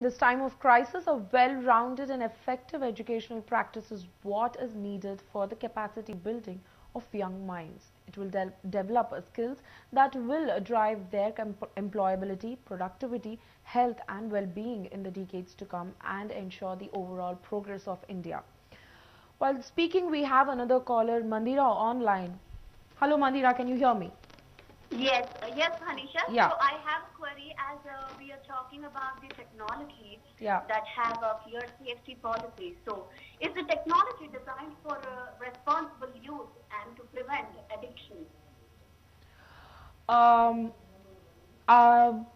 This time of crisis, a well-rounded and effective educational practice is what is needed for the capacity building of young minds. It will develop skills that will drive their employability, productivity, health and well-being in the decades to come and ensure the overall progress of India. While speaking, we have another caller, Mandira, online. Hello Mandira, can you hear me? Yes, Hanisha. Yeah. So I have a query as we are talking about the technology Yeah. that have a clear safety policy. So is the technology designed for responsible use and to prevent addiction? Um,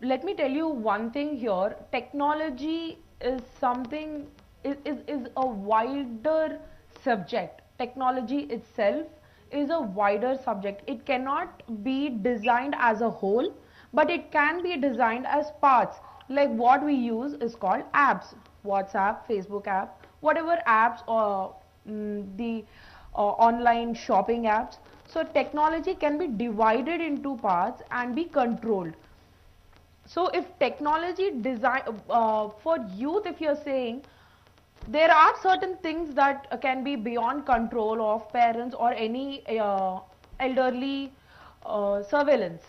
Let me tell you one thing here. Technology is something is a wider subject. Technology itself is a wider subject. It cannot be designed as a whole, but it can be designed as parts. Like what we use is called apps. WhatsApp, Facebook app, whatever apps or the online shopping apps. So technology can be divided into parts and be controlled. So if technology design for youth, if you're saying, there are certain things that can be beyond control of parents or any elderly surveillance,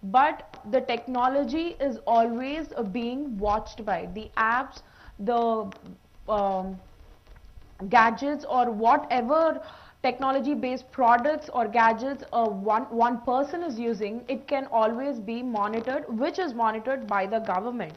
but the technology is always being watched by the apps, the um, gadgets or whatever technology based products or gadgets one person is using. It can always be monitored, which is monitored by the government.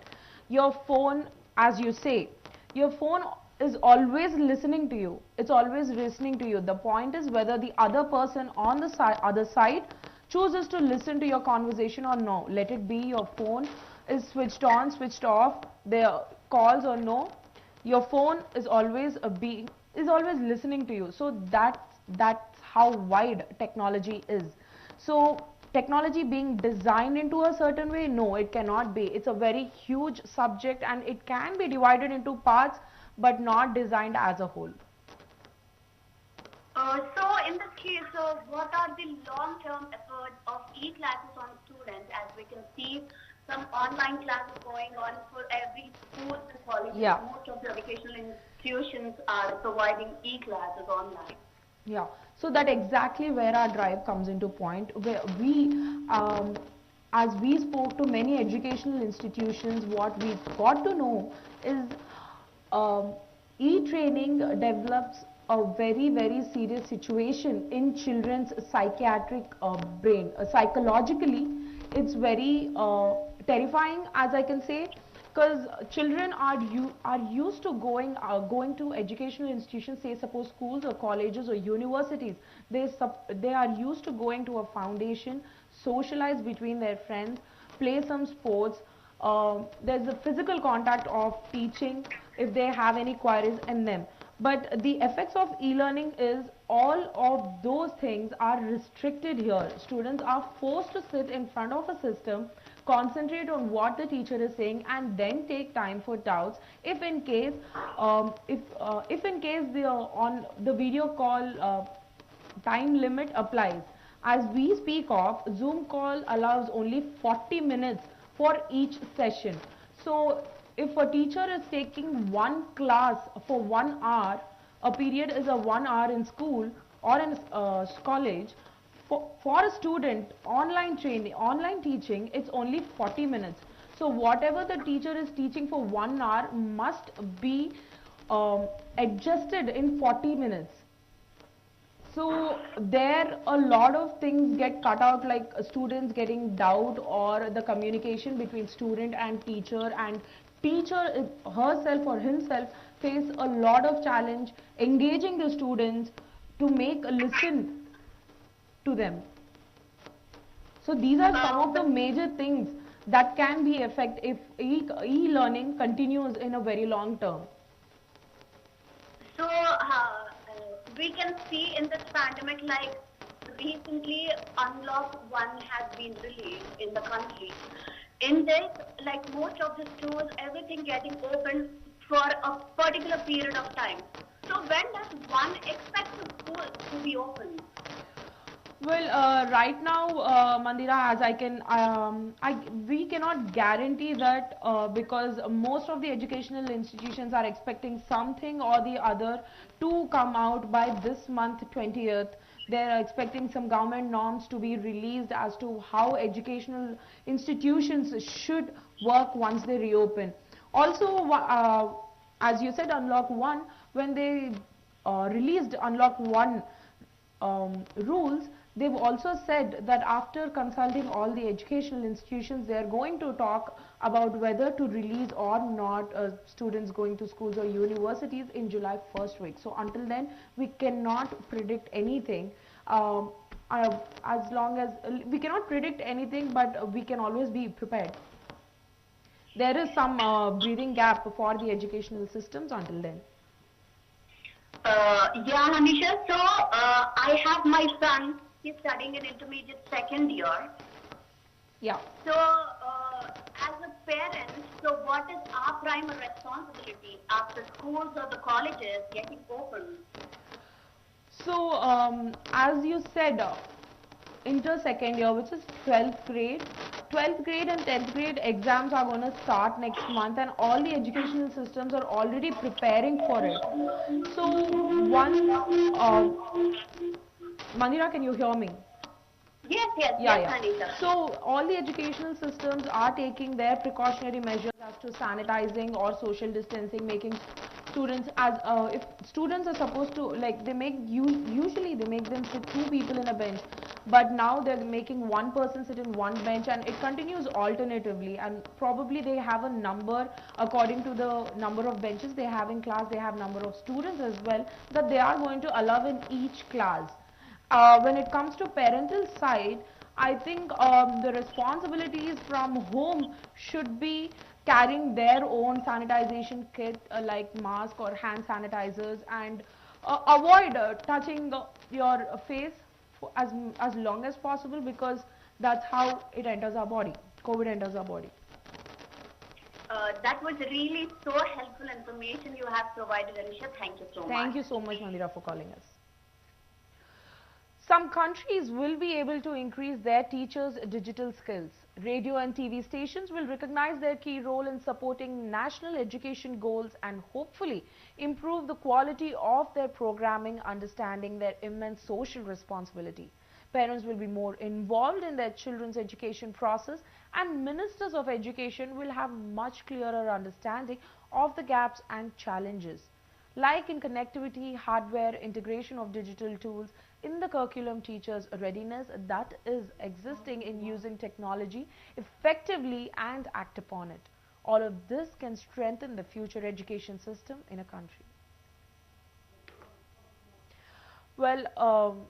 Your phone, as you say, your phone is always listening to you. It's always listening to you. The point is whether the other person on the other side chooses to listen to your conversation or no. Let it be your phone is switched on, switched off, their calls or no, your phone is always always listening to you. So that's how wide technology is. So technology being designed into a certain way, no, it cannot be. It's a very huge subject and it can be divided into parts but not designed as a whole. So in this case, what are the long-term efforts of e-classes on students? As we can see, some online classes going on for every school and colleges. Yeah. Most of the educational institutions are providing e-classes online. Yeah, so that exactly where our drive comes into point, where we, as we spoke to many educational institutions, what we got to know is um, e-training develops a very serious situation in children's psychiatric brain. Psychologically, it's very terrifying, as I can say, because children are used to going to educational institutions, say suppose schools or colleges or universities. They are used to going to a foundation, socialize between their friends, play some sports. There's a physical contact of teaching if they have any queries in them. But the effects of e-learning is all of those things are restricted here. Students are forced to sit in front of a system, concentrate on what the teacher is saying and then take time for doubts. If in case if in case the on the video call time limit applies, as we speak of, Zoom call allows only 40 minutes for each session. So if a teacher is taking one class for 1 hour, a period is a 1 hour in school or in college. For a student, online training, online teaching, it's only 40 minutes. So whatever the teacher is teaching for 1 hour must be adjusted in 40 minutes. So there a lot of things get cut out, like students getting doubt or the communication between student and teacher herself or himself face a lot of challenge engaging the students to make a listen to them. So these are some of the major things that can be affect if e-learning continues in a very long term. So we can see in this pandemic, like recently Unlock 1 has been released in the country. In this, like most of the stores, everything getting open for a particular period of time. So when does one expect the school to be open? Well, right now, Mandira, as I can, we cannot guarantee that because most of the educational institutions are expecting something or the other to come out by this month 20th. They are expecting some government norms to be released as to how educational institutions should work once they reopen. Also, as you said, Unlock 1, when they released Unlock 1 rules, they've also said that after consulting all the educational institutions, they are going to talk about whether to release or not students going to schools or universities in July first week. So until then, we cannot predict anything. As long as we cannot predict anything, but we can always be prepared. There is some breathing gap for the educational systems until then. Yeah, Hamisha. So I have my son. He's studying in intermediate second year. Yeah. So as a parent, so what is our primary responsibility after schools or the colleges getting open? So, as you said, inter second year, which is 12th grade, 12th grade and 10th grade exams are going to start next month, and all the educational systems are already preparing for it. So, once, Manira, can you hear me? Yes, Anisha. So all the educational systems are taking their precautionary measures as to sanitizing or social distancing, making students as if students are supposed to, like, they make usually they make them sit two people in a bench, but now they're making one person sit in one bench, and it continues alternatively, and probably they have a number according to the number of benches they have in class. They have number of students as well that they are going to allow in each class. When it comes to parental side, I think the responsibilities from home should be carrying their own sanitization kit like mask or hand sanitizers, and avoid touching your face for as long as possible, because that's how it enters our body. COVID enters our body. That was really so helpful information you have provided, Anisha. Thank you so much. Thank you so much, Mandira, for calling us. Some countries will be able to increase their teachers' digital skills. Radio and TV stations will recognize their key role in supporting national education goals and hopefully improve the quality of their programming, understanding their immense social responsibility. Parents will be more involved in their children's education process, and ministers of education will have much clearer understanding of the gaps and challenges. Like in connectivity, hardware, integration of digital tools, in the curriculum, teachers' readiness that is existing in using technology effectively and act upon it. All of this can strengthen the future education system in a country. Well,